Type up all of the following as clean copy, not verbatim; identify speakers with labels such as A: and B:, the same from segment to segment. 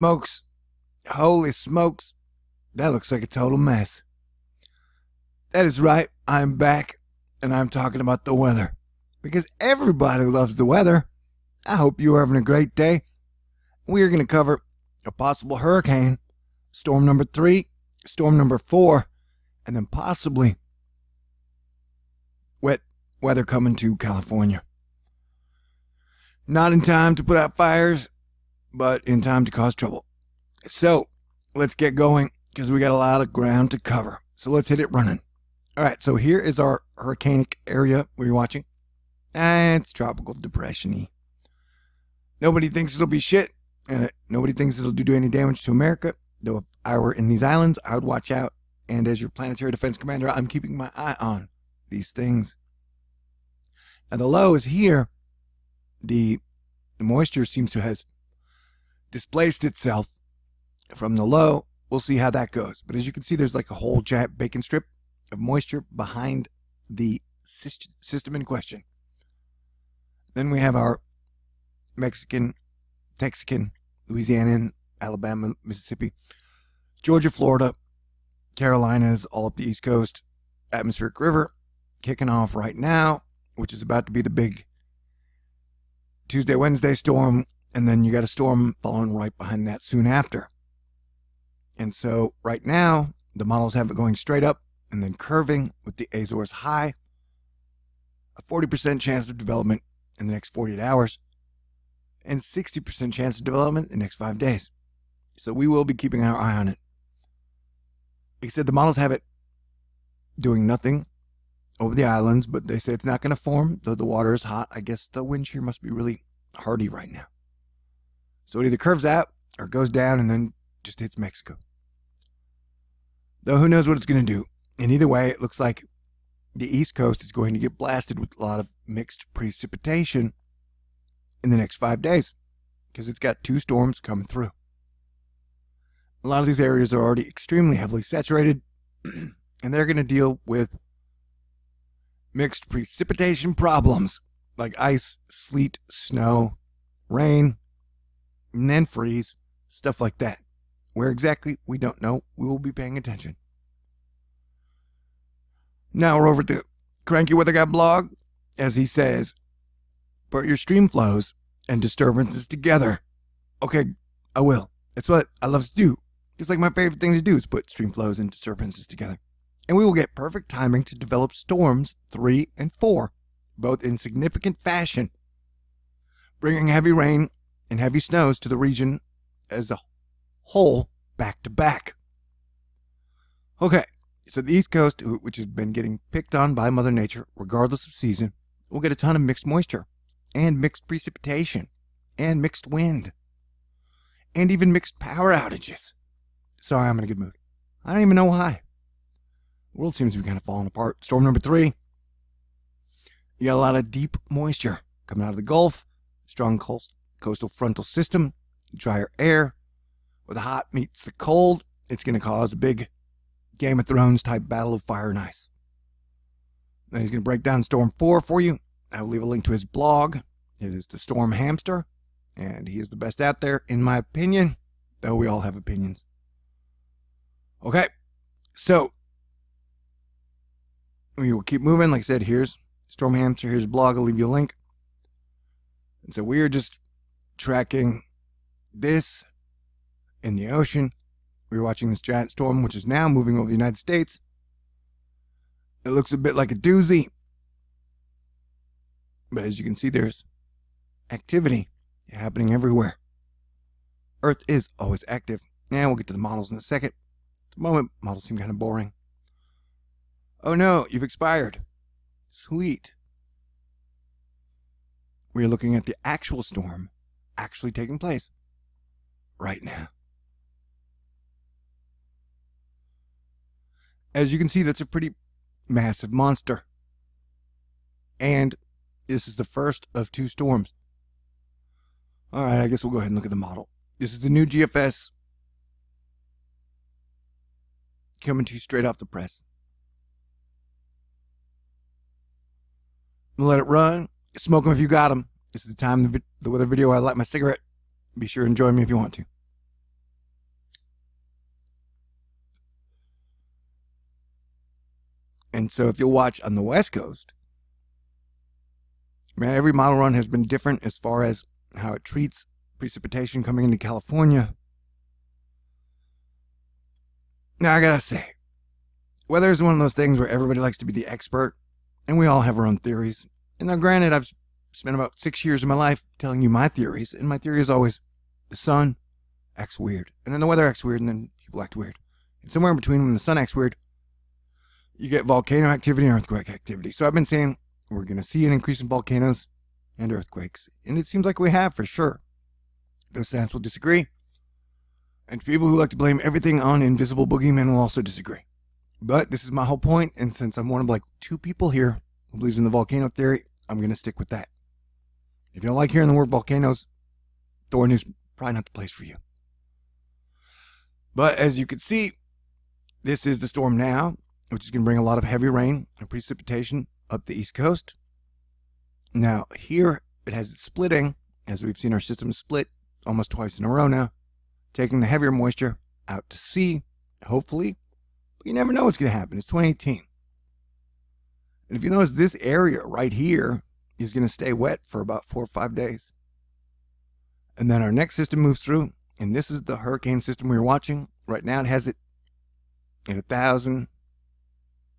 A: Smokes. Holy smokes. That looks like a total mess. That is right. I'm back, and I'm talking about the weather. Because everybody loves the weather. I hope you are having a great day. We are going to cover a possible hurricane, storm number 3, storm number 4, and then possibly wet weather coming to California. Not in time to put out fires, but in time to cause trouble. So let's get going because we got a lot of ground to cover. So let's hit it running. All right, so here is our hurricanic area we're watching. And it's tropical depression-y. Nobody thinks it'll be shit, and nobody thinks it'll do any damage to America. Though if I were in these islands, I would watch out. And as your planetary defense commander, I'm keeping my eye on these things. Now the low is here. The moisture seems to have displaced itself from the low. We'll see how that goes. But as you can see, there's like a whole giant bacon strip of moisture behind the system in question. Then we have our Mexican, Texican, Louisiana, Alabama, Mississippi, Georgia, Florida, Carolinas, all up the East Coast, atmospheric river, kicking off right now, which is about to be the big Tuesday, Wednesday storm, and then you got a storm following right behind that soon after. And so right now, the models have it going straight up and then curving with the Azores high, a 40% chance of development in the next 48 hours, and 60% chance of development in the next 5 days. So we will be keeping our eye on it. Like I said, the models have it doing nothing over the islands, but they say it's not going to form, though the water is hot. I guess the wind shear must be really hardy right now. So it either curves out or goes down and then just hits Mexico. Though who knows what it's going to do. And either way, it looks like the East Coast is going to get blasted with a lot of mixed precipitation in the next 5 days because it's got 2 storms coming through. A lot of these areas are already extremely heavily saturated, and they're going to deal with mixed precipitation problems like ice, sleet, snow, rain, and then freeze, stuff like that. Where exactly, we don't know. We will be paying attention. Now we're over at the Cranky Weather Guy blog. As he says, put your stream flows and disturbances together. Okay, I will. That's what I love to do. It's like my favorite thing to do is put stream flows and disturbances together. And we will get perfect timing to develop storms 3 and 4, both in significant fashion, bringing heavy rain and heavy snows to the region as a whole back to back. Okay, so the East Coast, which has been getting picked on by Mother Nature regardless of season, will get a ton of mixed moisture and mixed precipitation and mixed wind and even mixed power outages. Sorry, I'm in a good mood. I don't even know why. The world seems to be kind of falling apart. Storm number 3. You got a lot of deep moisture coming out of the Gulf, strong coastal frontal system, drier air. Where the hot meets the cold, it's going to cause a big Game of Thrones type battle of fire and ice. Then he's going to break down Storm 4 for you. I will leave a link to his blog. It is the Storm Hamster, and he is the best out there, in my opinion, though we all have opinions. Okay, so we will keep moving. Like I said, here's Storm Hamster, here's his blog. I'll leave you a link. And so we are just tracking this in the ocean. We're watching this giant storm, which is now moving over the United States. It looks a bit like a doozy. But as you can see, there's activity happening everywhere. Earth is always active. And we'll get to the models in a second. At the moment, models seem kind of boring. Oh no, you've expired. Sweet. We are looking at the actual storm actually taking place right now. As you can see, that's a pretty massive monster. And this is the first of 2 storms. All right, I guess we'll go ahead and look at the model. This is the new GFS coming to you straight off the press. I'm gonna let it run. Smoke them if you got them. This is the time, the weather video. I light my cigarette. Be sure and join me if you want to. And so if you'll watch on the West Coast, man, every model run has been different as far as how it treats precipitation coming into California. Now, I gotta say, weather is one of those things where everybody likes to be the expert, and we all have our own theories. And now, granted, I've spent about 6 years of my life telling you my theories, and my theory is always the sun acts weird, and then the weather acts weird, and then people act weird. And somewhere in between, when the sun acts weird, you get volcano activity and earthquake activity. So I've been saying we're going to see an increase in volcanoes and earthquakes, and it seems like we have for sure. Those science will disagree, and people who like to blame everything on invisible boogeymen will also disagree. But this is my whole point, and since I'm one of like 2 people here who believes in the volcano theory, I'm going to stick with that. If you don't like hearing the word volcanoes, THORNEWS is probably not the place for you. But as you can see, this is the storm now, which is going to bring a lot of heavy rain and precipitation up the East Coast. Now, here it has it splitting, as we've seen our system split almost twice in a row now, taking the heavier moisture out to sea, hopefully. But you never know what's going to happen. It's 2018. And if you notice, this area right here is going to stay wet for about 4 or 5 days. And then our next system moves through, and this is the hurricane system we're watching. Right now it has it at 1,000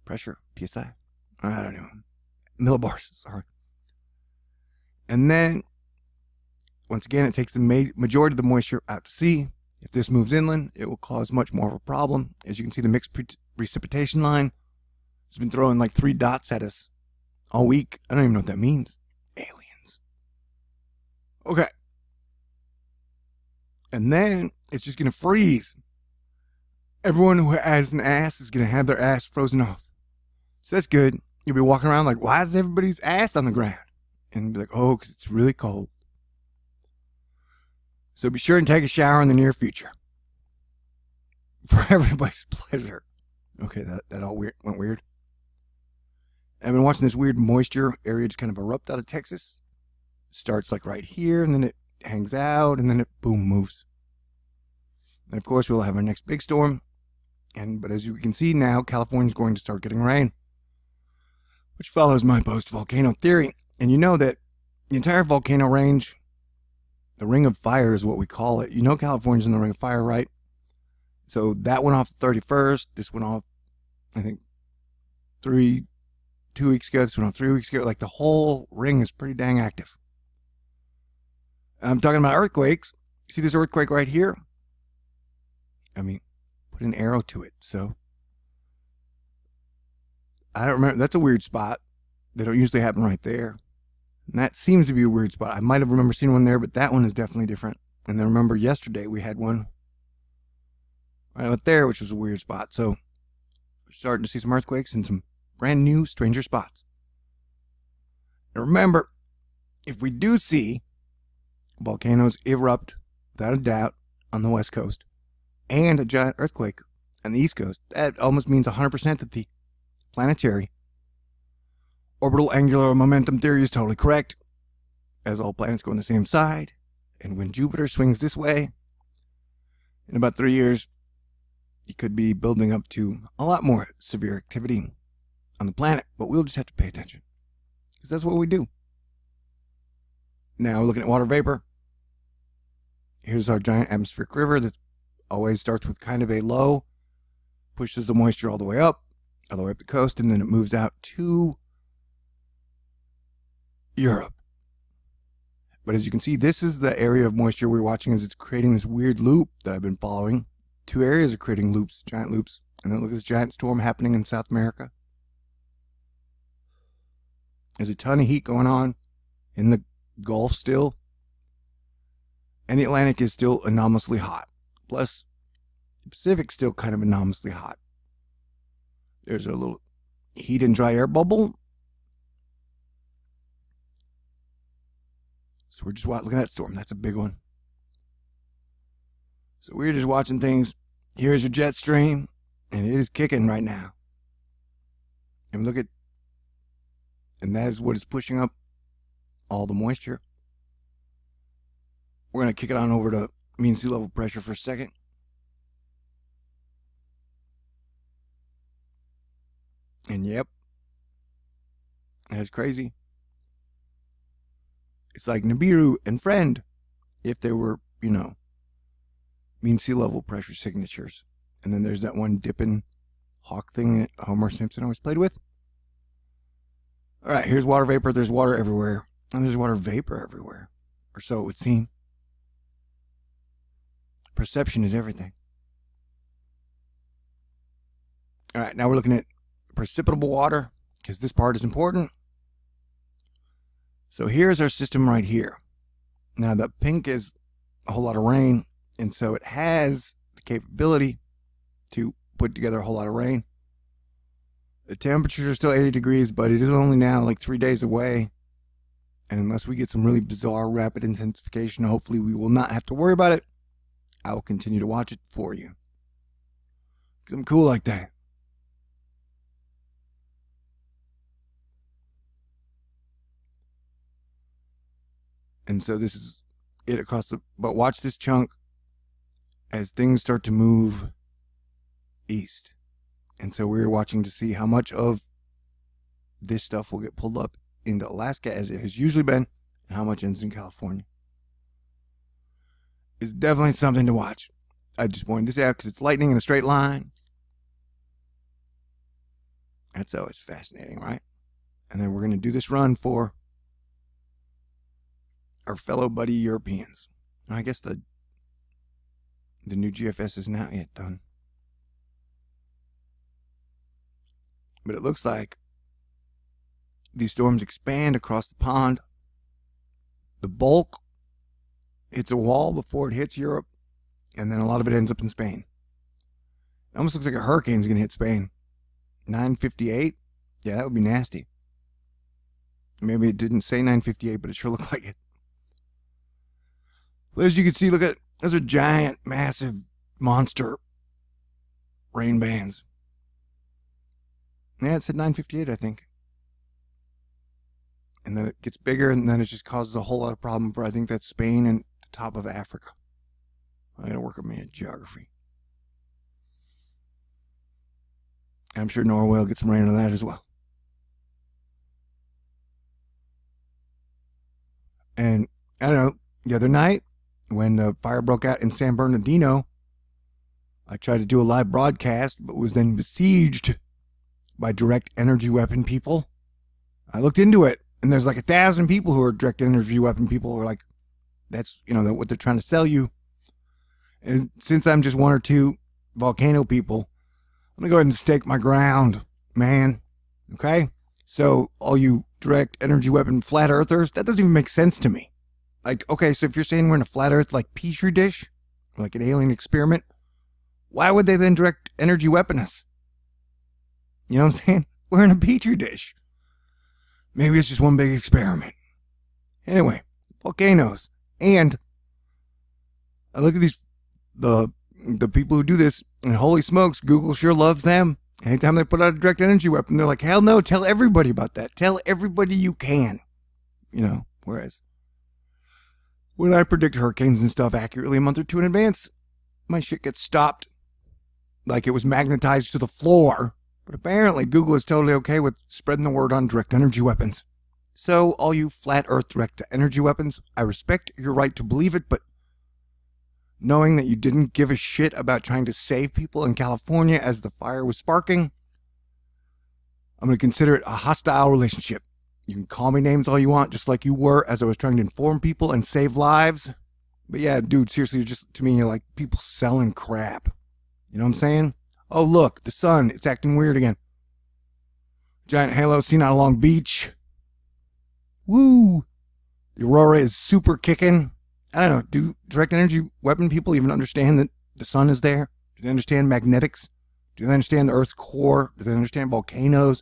A: pressure, PSI. I don't know. Millibars, sorry. And then, once again, it takes the majority of the moisture out to sea. If this moves inland, it will cause much more of a problem. As you can see, the mixed precipitation line has been throwing like 3 dots at us all week. I don't even know what that means. Aliens. Okay. And then it's just going to freeze. Everyone who has an ass is going to have their ass frozen off. So that's good. You'll be walking around like, why is everybody's ass on the ground? And be like, oh, because it's really cold. So be sure and take a shower in the near future. For everybody's pleasure. Okay, that all went weird. I've been watching this weird moisture area just kind of erupt out of Texas. It starts like right here, and then it hangs out, and then it, boom, moves. And of course, we'll have our next big storm. But as you can see now, California's going to start getting rain, which follows my post-volcano theory. And you know that the entire volcano range, the Ring of Fire is what we call it. You know California's in the Ring of Fire, right? So that went off the 31st. This went off, I think, 2 weeks ago. This went off 3 weeks ago. Like, the whole ring is pretty dang active. I'm talking about earthquakes. See this earthquake right here? I mean, put an arrow to it. So, I don't remember. That's a weird spot. They don't usually happen right there. And that seems to be a weird spot. I might have remembered seeing one there, but that one is definitely different. And then remember yesterday we had one right out there, which was a weird spot. So we're starting to see some earthquakes and some brand new, stranger spots. And remember, if we do see volcanoes erupt, without a doubt, on the West Coast, and a giant earthquake on the East Coast, that almost means 100% that the planetary orbital angular momentum theory is totally correct, as all planets go on the same side. And when Jupiter swings this way, in about 3 years, it could be building up to a lot more severe activity on the planet. But we'll just have to pay attention, because that's what we do. Now, looking at water vapor, here's our giant atmospheric river that always starts with kind of a low, pushes the moisture all the way up the coast, and then it moves out to Europe. But as you can see, this is the area of moisture we're watching as it's creating this weird loop that I've been following. 2 areas are creating loops, giant loops. And then look at this giant storm happening in South America. There's a ton of heat going on in the Gulf still. And the Atlantic is still anomalously hot. Plus, the Pacific's still kind of anomalously hot. There's a little heat and dry air bubble. So we're just looking at that storm. That's a big one. So we're just watching things. Here's your jet stream, and it is kicking right now. And look at, and that is what is pushing up all the moisture. We're going to kick it on over to mean sea level pressure for a second. And yep, that's crazy. It's like Nibiru and Friend if they were, you know, mean sea level pressure signatures. And then there's that one dipping hawk thing that Homer Simpson always played with. All right, here's water vapor. There's water everywhere. And there's water vapor everywhere. Or so it would seem. Perception is everything. All right, now we're looking at precipitable water, because this part is important. So here's our system right here. Now the pink is a whole lot of rain, and so it has the capability to put together a whole lot of rain. The temperatures are still 80 degrees, but it is only now like 3 days away. And unless we get some really bizarre rapid intensification, hopefully we will not have to worry about it. I will continue to watch it for you, because I'm cool like that. And so this is it across the, but watch this chunk as things start to move east. And so we're watching to see how much of this stuff will get pulled up into Alaska, as it has usually been, and how much ends in California. It's definitely something to watch. I just pointed this out because it's lightning in a straight line. That's always fascinating, right? And then we're going to do this run for our fellow buddy Europeans. I guess the new GFS is not yet done. But it looks like these storms expand across the pond. The bulk hits a wall before it hits Europe, and then a lot of it ends up in Spain. It almost looks like a hurricane's going to hit Spain. 958? Yeah, that would be nasty. Maybe it didn't say 958, but it sure looked like it. But as you can see, look at, those are giant, massive, monster rain bands. Yeah, it said 958, I think. And then it gets bigger, and then it just causes a whole lot of problem for, I think that's Spain and the top of Africa. I gotta work on my geography. And I'm sure Norway will get some rain on that as well. And I don't know, the other night when the fire broke out in San Bernardino, I tried to do a live broadcast, but was then besieged by direct energy weapon people. I looked into it, and there's like 1,000 people who are direct energy weapon people who are like, that's, you know, what they're trying to sell you. And since I'm just one or two volcano people, I'm gonna go ahead and stake my ground, man. Okay? So all you direct energy weapon flat earthers, that doesn't even make sense to me. Like, okay, so if you're saying we're in a flat earth like Petri dish, like an alien experiment, why would they then direct energy weapon us? You know what I'm saying? We're in a Petri dish. Maybe it's just one big experiment. Anyway, volcanoes. And I look at these, the people who do this, and holy smokes, Google sure loves them. Anytime they put out a direct energy weapon, they're like, hell no, tell everybody about that. Tell everybody you can. You know, whereas when I predict hurricanes and stuff accurately a month or two in advance, my shit gets stopped like it was magnetized to the floor. But apparently Google is totally okay with spreading the word on direct energy weapons. So all you flat earth direct energy weapons, I respect your right to believe it, but knowing that you didn't give a shit about trying to save people in California as the fire was sparking, I'm going to consider it a hostile relationship. You can call me names all you want, just like you were as I was trying to inform people and save lives. But yeah, dude, seriously, just to me, you're like people selling crap. You know what I'm saying? Oh, look, the sun, it's acting weird again. Giant halo seen on Long Beach. Woo! The aurora is super kicking. I don't know, do direct energy weapon people even understand that the sun is there? Do they understand magnetics? Do they understand the Earth's core? Do they understand volcanoes?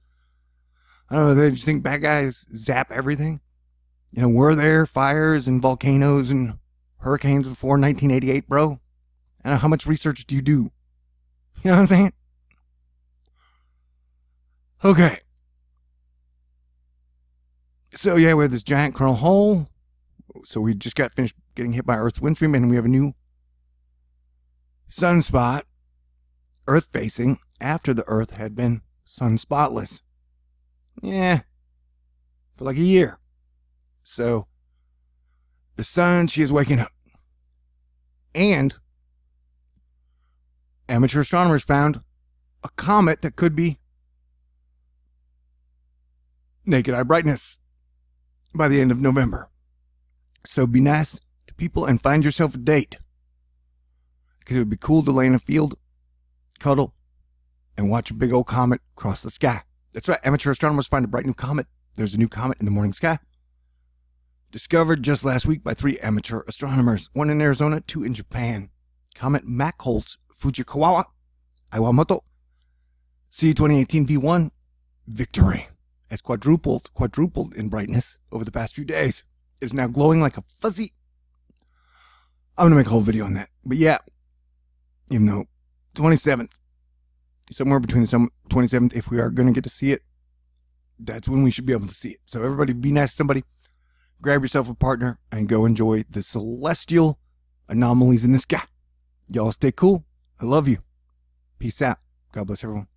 A: I don't know, they just think bad guys zap everything? You know, were there fires and volcanoes and hurricanes before 1988, bro? I don't know, how much research do you do? You know what I'm saying? Okay. So yeah, we have this giant coronal hole. So we just got finished getting hit by Earth's wind stream, and we have a new sunspot, Earth facing, after the Earth had been sun spotless. Yeah, for like a year. So the sun, she is waking up. And amateur astronomers found a comet that could be naked eye brightness by the end of November. So be nice to people and find yourself a date. Because it would be cool to lay in a field, cuddle, and watch a big old comet cross the sky. That's right, amateur astronomers find a bright new comet. There's a new comet in the morning sky. Discovered just last week by 3 amateur astronomers. 1 in Arizona, 2 in Japan. Comet Mach-Holtz Fujikawa Iwamoto C2018 V1 Victory has quadrupled in brightness over the past few days. It is now glowing like a fuzzy. I'm going to make a whole video on that. But yeah, even though 27th, somewhere between the 27th, if we are going to get to see it, that's when we should be able to see it. So everybody be nice to somebody, grab yourself a partner, and go enjoy the celestial anomalies in the sky. Y'all stay cool. I love you. Peace out. God bless everyone.